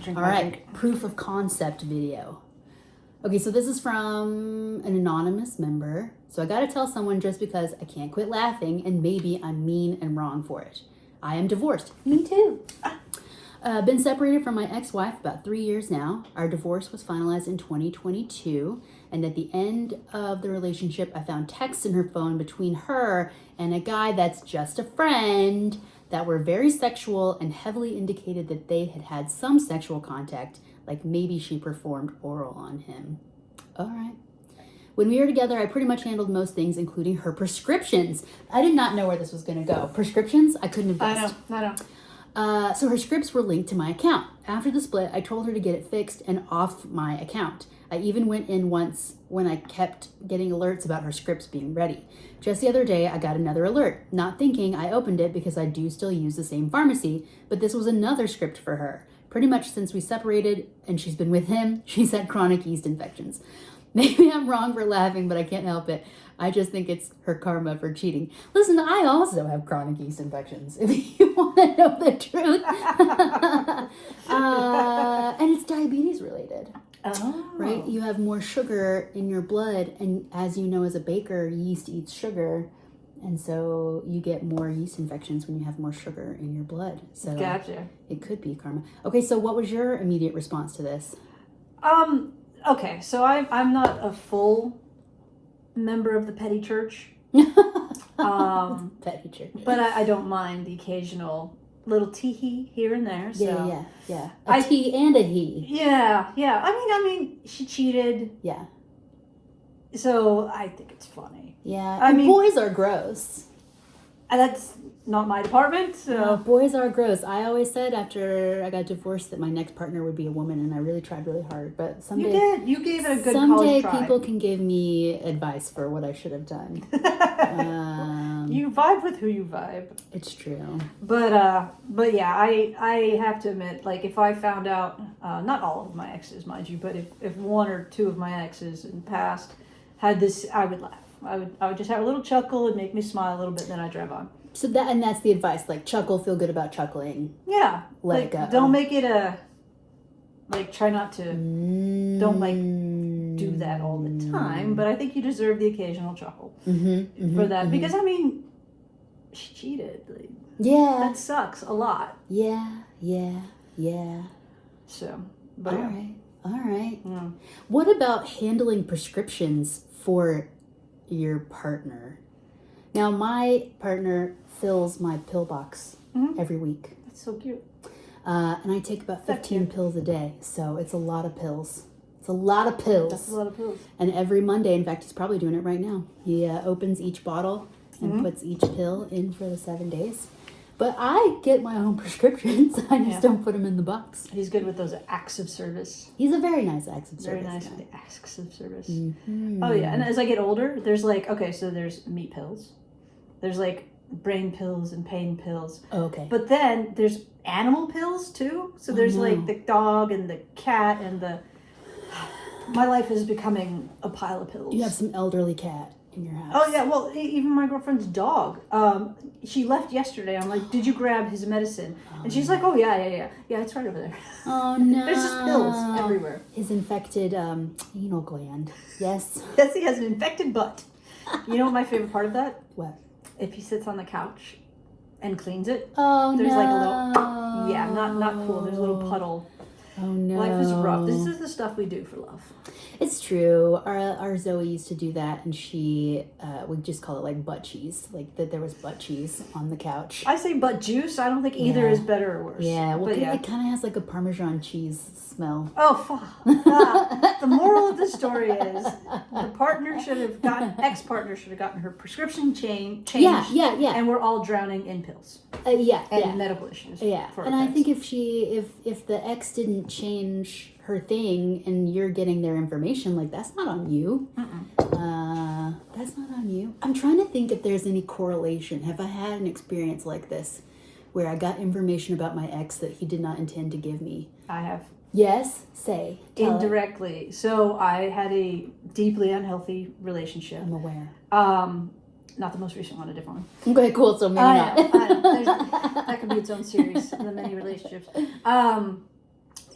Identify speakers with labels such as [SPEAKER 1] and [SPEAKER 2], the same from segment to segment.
[SPEAKER 1] drink
[SPEAKER 2] All
[SPEAKER 1] my
[SPEAKER 2] right,
[SPEAKER 1] drink.
[SPEAKER 2] proof of concept video. Okay, so this is from an anonymous member. So I gotta tell someone just because I can't quit laughing and maybe I'm mean and wrong for it. I am divorced. Me too. Been separated from my ex-wife about 3 years now. Our divorce was finalized in 2022. And at the end of the relationship, I found texts in her phone between her and a guy that's just a friend that were very sexual and heavily indicated that they had had some sexual contact, like maybe she performed oral on him. All right. When we were together, I pretty much handled most things, including her prescriptions. I did not know where this was going to go. Prescriptions? I couldn't have guessed.
[SPEAKER 1] I know.
[SPEAKER 2] So her scripts were linked to my account. After the split, I told her to get it fixed and off my account. I even went in once when I kept getting alerts about her scripts being ready. Just the other day, I got another alert. Not thinking, I opened it because I do still use the same pharmacy, but this was another script for her. Pretty much since we separated and she's been with him, she's had chronic yeast infections. Maybe I'm wrong for laughing, but I can't help it. I just think it's her karma for cheating. Listen, I also have chronic yeast infections, if you want to know the truth. And it's diabetes related.
[SPEAKER 1] Oh.
[SPEAKER 2] Right? You have more sugar in your blood, and as you know, as a baker, yeast eats sugar, and so you get more yeast infections when you have more sugar in your blood. So
[SPEAKER 1] Gotcha.
[SPEAKER 2] it could be karma. Okay, so what was your immediate response to this?
[SPEAKER 1] Okay, so I'm not a full member of the petty church.
[SPEAKER 2] Petty church.
[SPEAKER 1] But I don't mind the occasional little tee-hee here and there. So.
[SPEAKER 2] Yeah. A T and a he.
[SPEAKER 1] Yeah. I mean, she cheated.
[SPEAKER 2] Yeah.
[SPEAKER 1] So I think it's funny.
[SPEAKER 2] Yeah.
[SPEAKER 1] I mean,
[SPEAKER 2] boys are gross.
[SPEAKER 1] That's not my department. So
[SPEAKER 2] boys are gross. I always said after I got divorced that my next partner would be a woman, and I really tried really hard. But someday
[SPEAKER 1] you did. You gave it a good
[SPEAKER 2] someday
[SPEAKER 1] college try.
[SPEAKER 2] people can give me advice for what I should have done.
[SPEAKER 1] You vibe with who you vibe.
[SPEAKER 2] It's true.
[SPEAKER 1] But yeah, I have to admit, like, if I found out, not all of my exes, mind you, but if one or two of my exes in the past had this, I would laugh. I would just have a little chuckle and make me smile a little bit, and then I drive on.
[SPEAKER 2] So that's the advice. Like, chuckle, feel good about chuckling.
[SPEAKER 1] Yeah.
[SPEAKER 2] Let
[SPEAKER 1] like,
[SPEAKER 2] it go.
[SPEAKER 1] Don't make it try not to, don't do that all the time, but I think you deserve the occasional chuckle for that. Because, I mean, she cheated. Like,
[SPEAKER 2] yeah.
[SPEAKER 1] That sucks a lot.
[SPEAKER 2] Yeah.
[SPEAKER 1] So, but
[SPEAKER 2] All
[SPEAKER 1] yeah.
[SPEAKER 2] right.
[SPEAKER 1] Yeah.
[SPEAKER 2] What about handling prescriptions for your partner? Now, my partner fills my pill box every week.
[SPEAKER 1] That's so cute.
[SPEAKER 2] And I take about 15 pills a day. So it's a lot of pills. It's a lot of pills.
[SPEAKER 1] That's a lot of pills.
[SPEAKER 2] And every Monday, in fact, he's probably doing it right now. He opens each bottle and puts each pill in for the 7 days. But I get my own prescriptions. I just don't put them in the box.
[SPEAKER 1] He's good with those acts of service.
[SPEAKER 2] He's a very nice acts of
[SPEAKER 1] Very
[SPEAKER 2] service
[SPEAKER 1] nice
[SPEAKER 2] guy.
[SPEAKER 1] with the acts of service.
[SPEAKER 2] Mm-hmm.
[SPEAKER 1] Oh, yeah. And as I get older, there's so there's meat pills. There's brain pills and pain pills.
[SPEAKER 2] Oh, okay.
[SPEAKER 1] But then there's animal pills too. So there's the dog and the cat and my life is becoming a pile of pills.
[SPEAKER 2] You have some elderly cat in your house.
[SPEAKER 1] Oh yeah, well even my girlfriend's dog. She left yesterday. I'm like, did you grab his medicine? And she's like, oh yeah, it's right over there.
[SPEAKER 2] Oh no.
[SPEAKER 1] There's just pills everywhere.
[SPEAKER 2] His infected anal gland. Yes.
[SPEAKER 1] Yes, he has an infected butt. You know what my favorite part of that?
[SPEAKER 2] What?
[SPEAKER 1] If he sits on the couch and cleans it.
[SPEAKER 2] Oh
[SPEAKER 1] There's
[SPEAKER 2] no.
[SPEAKER 1] like a little, not cool. There's a little puddle.
[SPEAKER 2] Oh no.
[SPEAKER 1] Life is rough. This is the stuff we do for love.
[SPEAKER 2] It's true. Our Zoe used to do that, and she we just call it like butt cheese. Like that there was butt cheese on the couch.
[SPEAKER 1] I say butt juice. I don't think either is better or worse.
[SPEAKER 2] Yeah, well,
[SPEAKER 1] but
[SPEAKER 2] it kind of has like a Parmesan cheese smell.
[SPEAKER 1] Oh, fuck. The moral of the story is the partner ex-partner should have gotten her prescription changed.
[SPEAKER 2] Yeah.
[SPEAKER 1] And we're all drowning in pills. And medical issues.
[SPEAKER 2] Yeah, and I think if the ex didn't change her thing and you're getting their information, like, that's not on you. That's not on you. I'm trying to think if there's any correlation. Have I had an experience like this where I got information about my ex that he did not intend to give me?
[SPEAKER 1] I have.
[SPEAKER 2] Yes, tell
[SPEAKER 1] indirectly.
[SPEAKER 2] it.
[SPEAKER 1] So I had a deeply unhealthy relationship.
[SPEAKER 2] I'm aware.
[SPEAKER 1] Not the most recent one, a different one.
[SPEAKER 2] Okay, cool. So maybe not.
[SPEAKER 1] I know. That could be its own series, the many relationships.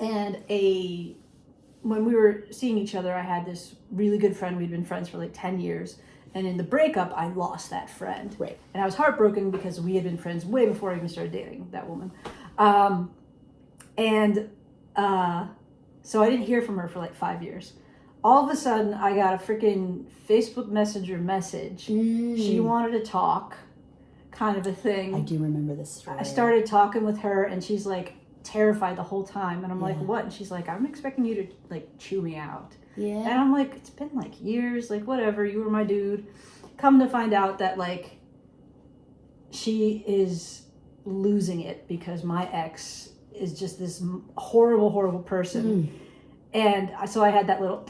[SPEAKER 1] And when we were seeing each other, I had this really good friend. We'd been friends for like 10 years. And in the breakup, I lost that friend.
[SPEAKER 2] Right.
[SPEAKER 1] And I was heartbroken because we had been friends way before I even started dating that woman. So I didn't hear from her for like 5 years. All of a sudden, I got a freaking Facebook Messenger message. She wanted to talk, kind of a thing.
[SPEAKER 2] I do remember this story.
[SPEAKER 1] I started talking with her, and she's like terrified the whole time. And I'm like, what? And she's like, I'm expecting you to like chew me out.
[SPEAKER 2] Yeah.
[SPEAKER 1] And I'm like, it's been like years, like whatever, you were my dude. Come to find out that like she is losing it because my ex is just this horrible person. And so I had that little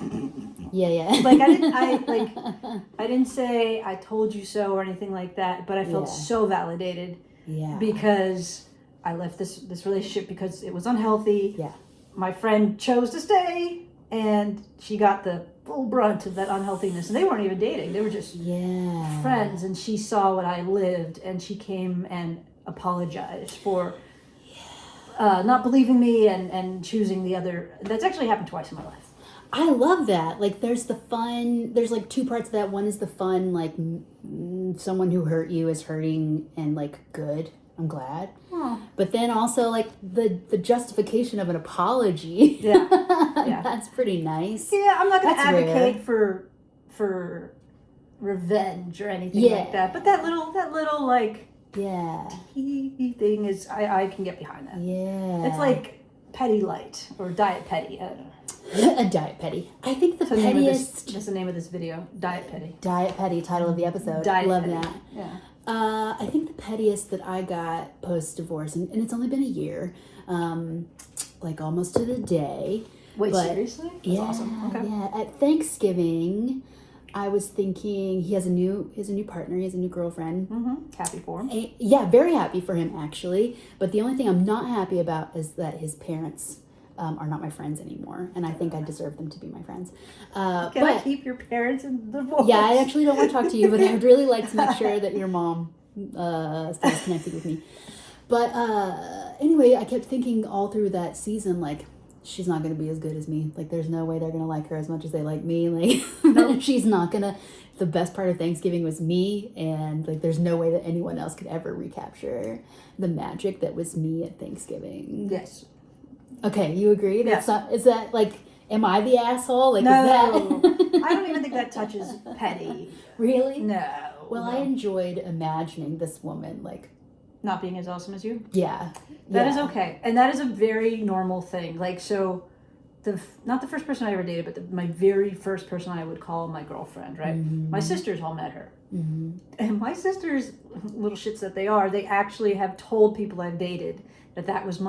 [SPEAKER 2] Yeah.
[SPEAKER 1] like I didn't say I told you so or anything like that, but I felt so validated.
[SPEAKER 2] Yeah.
[SPEAKER 1] Because I left this relationship because it was unhealthy.
[SPEAKER 2] Yeah.
[SPEAKER 1] My friend chose to stay, and she got the full brunt of that unhealthiness. And they weren't even dating; they were just friends. And she saw what I lived, and she came and apologized for not believing me and choosing the other. That's actually happened twice in my life.
[SPEAKER 2] I love that. Like, there's like two parts of that. One is the fun, like, someone who hurt you is hurting and, like, good. I'm glad. But then also, like, the justification of an apology. Yeah. That's pretty nice.
[SPEAKER 1] Yeah, I'm not going to advocate for revenge or anything like that. But that little, like, thing is, I can get behind that.
[SPEAKER 2] Yeah.
[SPEAKER 1] It's like Petty Light or Diet Petty. I don't know.
[SPEAKER 2] A Diet Petty. I think the pettiest...
[SPEAKER 1] That's the name of this video. Diet Petty.
[SPEAKER 2] Diet Petty, title of the episode. Love that.
[SPEAKER 1] Yeah.
[SPEAKER 2] I think the pettiest that I got post-divorce, and it's only been a year, like almost to the day.
[SPEAKER 1] Wait, seriously? That's awesome. Okay.
[SPEAKER 2] Yeah. At Thanksgiving, I was thinking he has a new partner. He has a new girlfriend.
[SPEAKER 1] Happy for him.
[SPEAKER 2] Yeah, very happy for him, actually. But the only thing I'm not happy about is that his parents are not my friends anymore, and I think I deserve them to be my friends.
[SPEAKER 1] Can I keep your parents in the divorce?
[SPEAKER 2] Yeah, I actually don't want to talk to you, but I would really like to make sure that your mom stays connected with me. But anyway, I kept thinking all through that season, like, she's not going to be as good as me. Like, there's no way they're going to like her as much as they like me. Like, she's not going to... The best part of Thanksgiving was me, and, like, there's no way that anyone else could ever recapture the magic that was me at Thanksgiving.
[SPEAKER 1] Yes.
[SPEAKER 2] Okay, you agree? That's not... Is that, like... Am I the asshole? Like,
[SPEAKER 1] no.
[SPEAKER 2] Is that...
[SPEAKER 1] I don't even think that touches petty.
[SPEAKER 2] Really?
[SPEAKER 1] No.
[SPEAKER 2] Well, I enjoyed imagining this woman, like...
[SPEAKER 1] Not being as awesome as you?
[SPEAKER 2] Yeah.
[SPEAKER 1] That is okay. And that is a very normal thing. Like, so, not the first person I ever dated, but my very first person I would call my girlfriend, right? My sisters all met her. And my sisters, little shits that they are, they actually have told people I've dated that was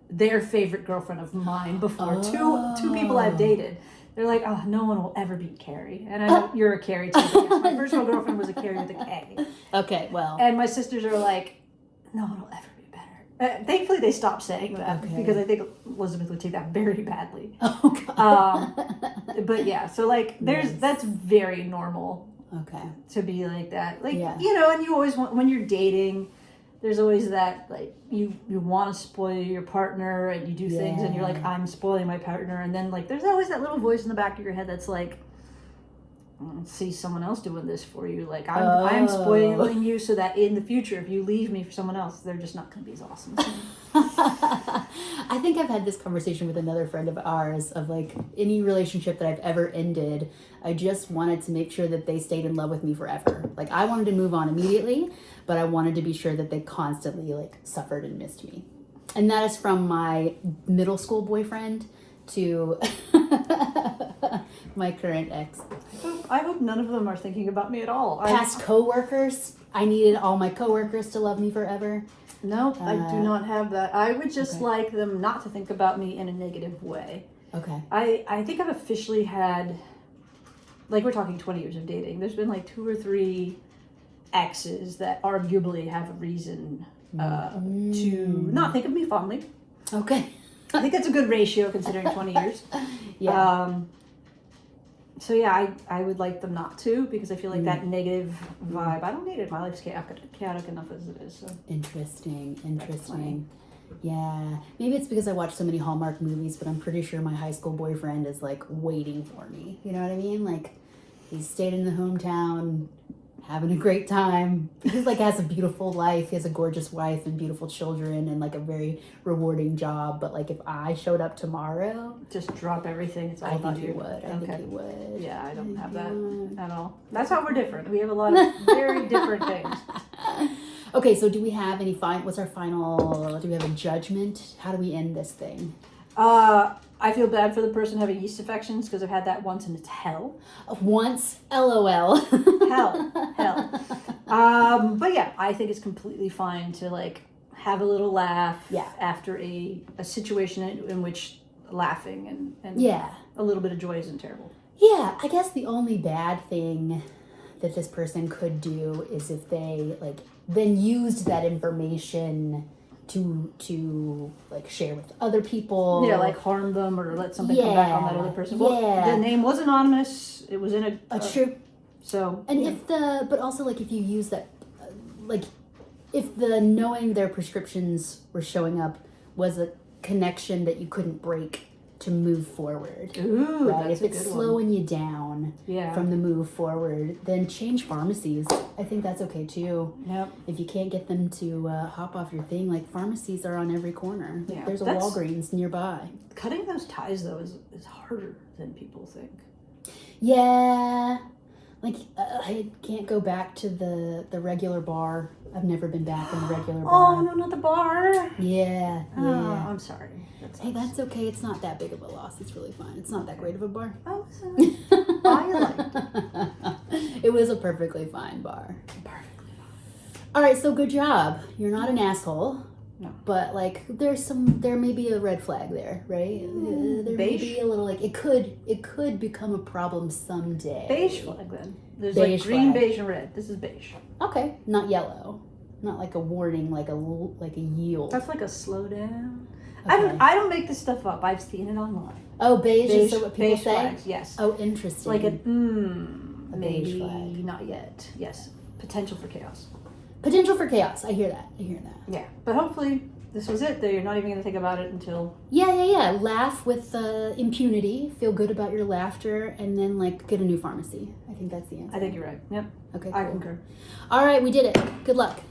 [SPEAKER 1] their favorite girlfriend of mine before. Two people I've dated. They're like, oh, no one will ever beat Carrie. And I know you're a Carrie too. My first real girlfriend was a Carrie with a K.
[SPEAKER 2] Okay, well.
[SPEAKER 1] And my sisters are like, no one will ever be better. Thankfully, they stopped saying that because I think Elizabeth would take that very badly.
[SPEAKER 2] Oh, God.
[SPEAKER 1] But yeah, so like, that's very normal.
[SPEAKER 2] Okay.
[SPEAKER 1] To be like that. Like, you know, and you always want, when you're dating, there's always that, like, you want to spoil your partner and you do things and you're like, I'm spoiling my partner. And then, like, there's always that little voice in the back of your head that's like, see someone else doing this for you. Like, I'm spoiling you so that in the future, if you leave me for someone else, they're just not going to be as awesome as me.
[SPEAKER 2] I think I've had this conversation with another friend of ours of, like, any relationship that I've ever ended, I just wanted to make sure that they stayed in love with me forever. Like, I wanted to move on immediately, but I wanted to be sure that they constantly, like, suffered and missed me. And that is from my middle school boyfriend to my current ex.
[SPEAKER 1] I hope none of them are thinking about me at all.
[SPEAKER 2] Past coworkers. I needed all my coworkers to love me forever.
[SPEAKER 1] No, I do not have that. I would just like them not to think about me in a negative way.
[SPEAKER 2] Okay.
[SPEAKER 1] I think I've officially had, like, we're talking 20 years of dating. There's been like 2 or 3 exes that arguably have a reason to not think of me fondly.
[SPEAKER 2] Okay.
[SPEAKER 1] I think that's a good ratio considering 20 years.
[SPEAKER 2] Yeah.
[SPEAKER 1] So yeah, I would like them not to, because I feel like that negative vibe, I don't need it. My life's chaotic enough as it is. So.
[SPEAKER 2] Interesting. Yeah, maybe it's because I watch so many Hallmark movies, but I'm pretty sure my high school boyfriend is like waiting for me. You know what I mean? Like, he's stayed in the hometown, having a great time. He's like has a beautiful life. He has a gorgeous wife and beautiful children and like a very rewarding job. But like, if I showed up tomorrow,
[SPEAKER 1] Just drop everything. It's all
[SPEAKER 2] I
[SPEAKER 1] about
[SPEAKER 2] think
[SPEAKER 1] you.
[SPEAKER 2] he would. I think he would.
[SPEAKER 1] Yeah, I don't have
[SPEAKER 2] Yeah.
[SPEAKER 1] that at all. That's how we're different. We have a lot of very different things.
[SPEAKER 2] Okay, so do we have any what's our final, do we have a judgment? How do we end this thing?
[SPEAKER 1] I feel bad for the person having yeast infections because I've had that once and it's hell.
[SPEAKER 2] Once, LOL.
[SPEAKER 1] Hell. But yeah, I think it's completely fine to like have a little laugh
[SPEAKER 2] Yeah.
[SPEAKER 1] after a situation in which laughing and
[SPEAKER 2] Yeah.
[SPEAKER 1] a little bit of joy isn't terrible.
[SPEAKER 2] Yeah, I guess the only bad thing that this person could do is if they like then used that information to like share with other people.
[SPEAKER 1] Yeah, like harm them or let something come back on that other person. Well,
[SPEAKER 2] Yeah.
[SPEAKER 1] the name was anonymous. It was in
[SPEAKER 2] a true.
[SPEAKER 1] so
[SPEAKER 2] And
[SPEAKER 1] yeah.
[SPEAKER 2] but also like if you use that, like if the knowing their prescriptions were showing up was a connection that you couldn't break to move forward.
[SPEAKER 1] Ooh,
[SPEAKER 2] Right?
[SPEAKER 1] that's
[SPEAKER 2] If
[SPEAKER 1] a
[SPEAKER 2] it's
[SPEAKER 1] good
[SPEAKER 2] slowing you down
[SPEAKER 1] Yeah.
[SPEAKER 2] from the move forward, then change pharmacies. I think that's okay too.
[SPEAKER 1] Yep.
[SPEAKER 2] If you can't get them to hop off your thing, like pharmacies are on every corner. Like,
[SPEAKER 1] Yeah,
[SPEAKER 2] there's a
[SPEAKER 1] that's-
[SPEAKER 2] Walgreens nearby.
[SPEAKER 1] Cutting those ties though is harder than people think.
[SPEAKER 2] Yeah, like I can't go back to the regular bar. I've never been back in the regular bar.
[SPEAKER 1] Oh no, not the bar.
[SPEAKER 2] Yeah,
[SPEAKER 1] Oh,
[SPEAKER 2] yeah.
[SPEAKER 1] I'm sorry. That
[SPEAKER 2] Hey,
[SPEAKER 1] sucks.
[SPEAKER 2] that's okay. It's not that big of a loss. It's really fine. It's not that great of a bar.
[SPEAKER 1] Oh, sorry. I liked
[SPEAKER 2] It was a perfectly fine bar.
[SPEAKER 1] Perfectly.
[SPEAKER 2] All right, so good job. You're not an asshole.
[SPEAKER 1] No.
[SPEAKER 2] But like, there may be a red flag there, right? There may
[SPEAKER 1] beige?
[SPEAKER 2] be a little like it could become a problem someday.
[SPEAKER 1] Beige flag then. There's
[SPEAKER 2] Beige
[SPEAKER 1] like green,
[SPEAKER 2] flag.
[SPEAKER 1] beige, and red. This is beige.
[SPEAKER 2] Okay, not yellow, not like a warning, like a yield.
[SPEAKER 1] That's like a slow down.
[SPEAKER 2] Okay.
[SPEAKER 1] I don't make this stuff up. I've seen it online.
[SPEAKER 2] Oh, beige,
[SPEAKER 1] Beige,
[SPEAKER 2] is what people
[SPEAKER 1] beige
[SPEAKER 2] say.
[SPEAKER 1] flags. Yes.
[SPEAKER 2] Oh, interesting.
[SPEAKER 1] Like a
[SPEAKER 2] A beige
[SPEAKER 1] maybe
[SPEAKER 2] flag.
[SPEAKER 1] not yet. Yes. Potential for chaos.
[SPEAKER 2] Potential for chaos. I hear that.
[SPEAKER 1] Yeah. But hopefully this was it. That you're not even going to think about it until.
[SPEAKER 2] Yeah. Laugh with impunity. Feel good about your laughter, and then like get a new pharmacy. I think that's the answer.
[SPEAKER 1] I think you're right. Yep.
[SPEAKER 2] Okay,
[SPEAKER 1] I
[SPEAKER 2] cool.
[SPEAKER 1] concur.
[SPEAKER 2] All right, we did it. Good luck.